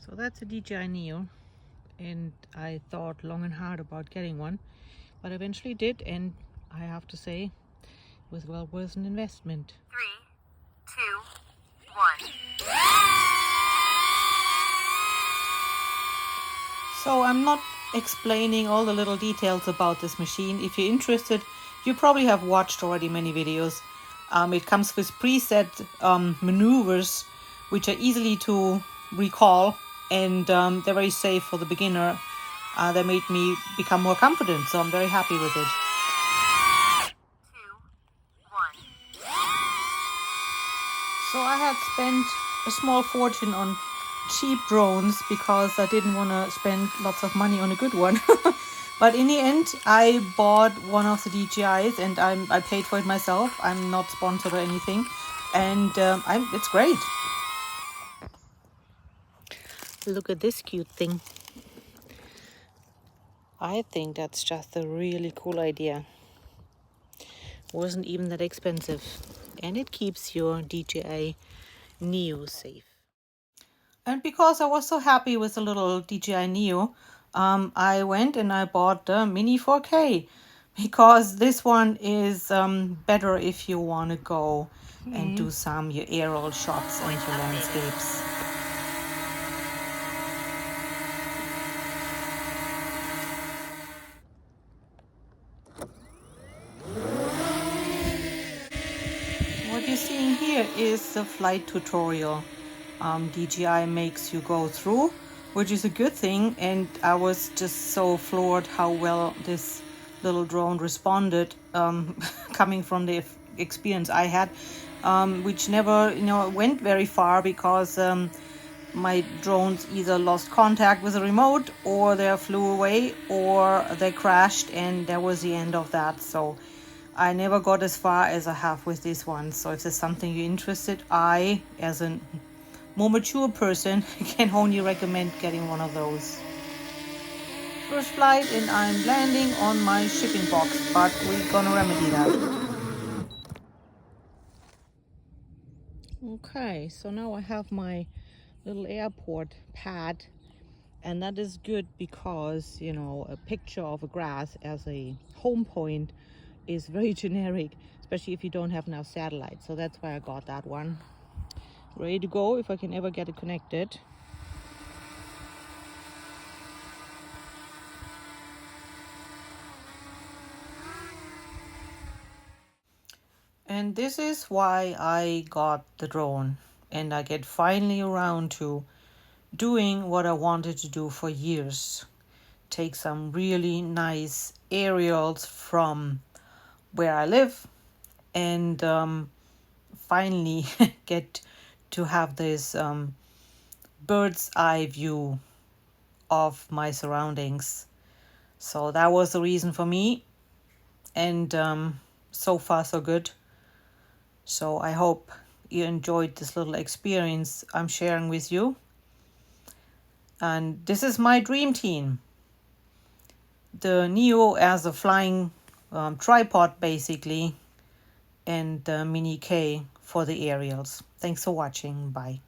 So that's a DJI Neo, and I thought long and hard about getting one, but eventually did, and I have to say it was well worth an investment. 3, 2, 1. So I'm not explaining all the little details about this machine. If you're interested, you probably have watched already many videos. It comes with preset maneuvers, which are easily to recall, and they're very safe for the beginner. They made me become more confident, so I'm very happy with it. 2, 1. So I had spent a small fortune on cheap drones because I didn't want to spend lots of money on a good one. But in the end, I bought one of the DJIs, and I paid for it myself. I'm not sponsored or anything, and it's great. Look at this cute thing. I think that's just a really cool idea. Wasn't even that expensive, and it keeps your DJI Neo safe. And because I was so happy with the little DJI Neo, I went and I bought the Mini 4K, because this one is better if you want to go and do some your aerial shots and your landscapes. What you're seeing here is the flight tutorial DJI makes you go through, which is a good thing, and I was just so floored how well this little drone responded, coming from the experience I had, which never went very far because my drones either lost contact with the remote, or they flew away, or they crashed, and that was the end of that. So I never got as far as I have with this one. So if there's something you're interested, I, as a more mature person, can only recommend getting one of those. First flight, and I'm landing on my shipping box, but we're gonna remedy that. Okay, so now I have my little airport pad, and that is good because a picture of a grass as a home point is very generic, especially if you don't have enough satellites. So that's why I got that one. Ready to go if I can ever get it connected. And this is why I got the drone, and I get finally around to doing what I wanted to do for years. Take some really nice aerials from where I live, and finally get to have this bird's eye view of my surroundings. So that was the reason for me, and so far so good. So I hope you enjoyed this little experience I'm sharing with you. And this is my dream team. The Neo as a flying tripod basically, and the Mini K for the aerials. Thanks for watching. Bye.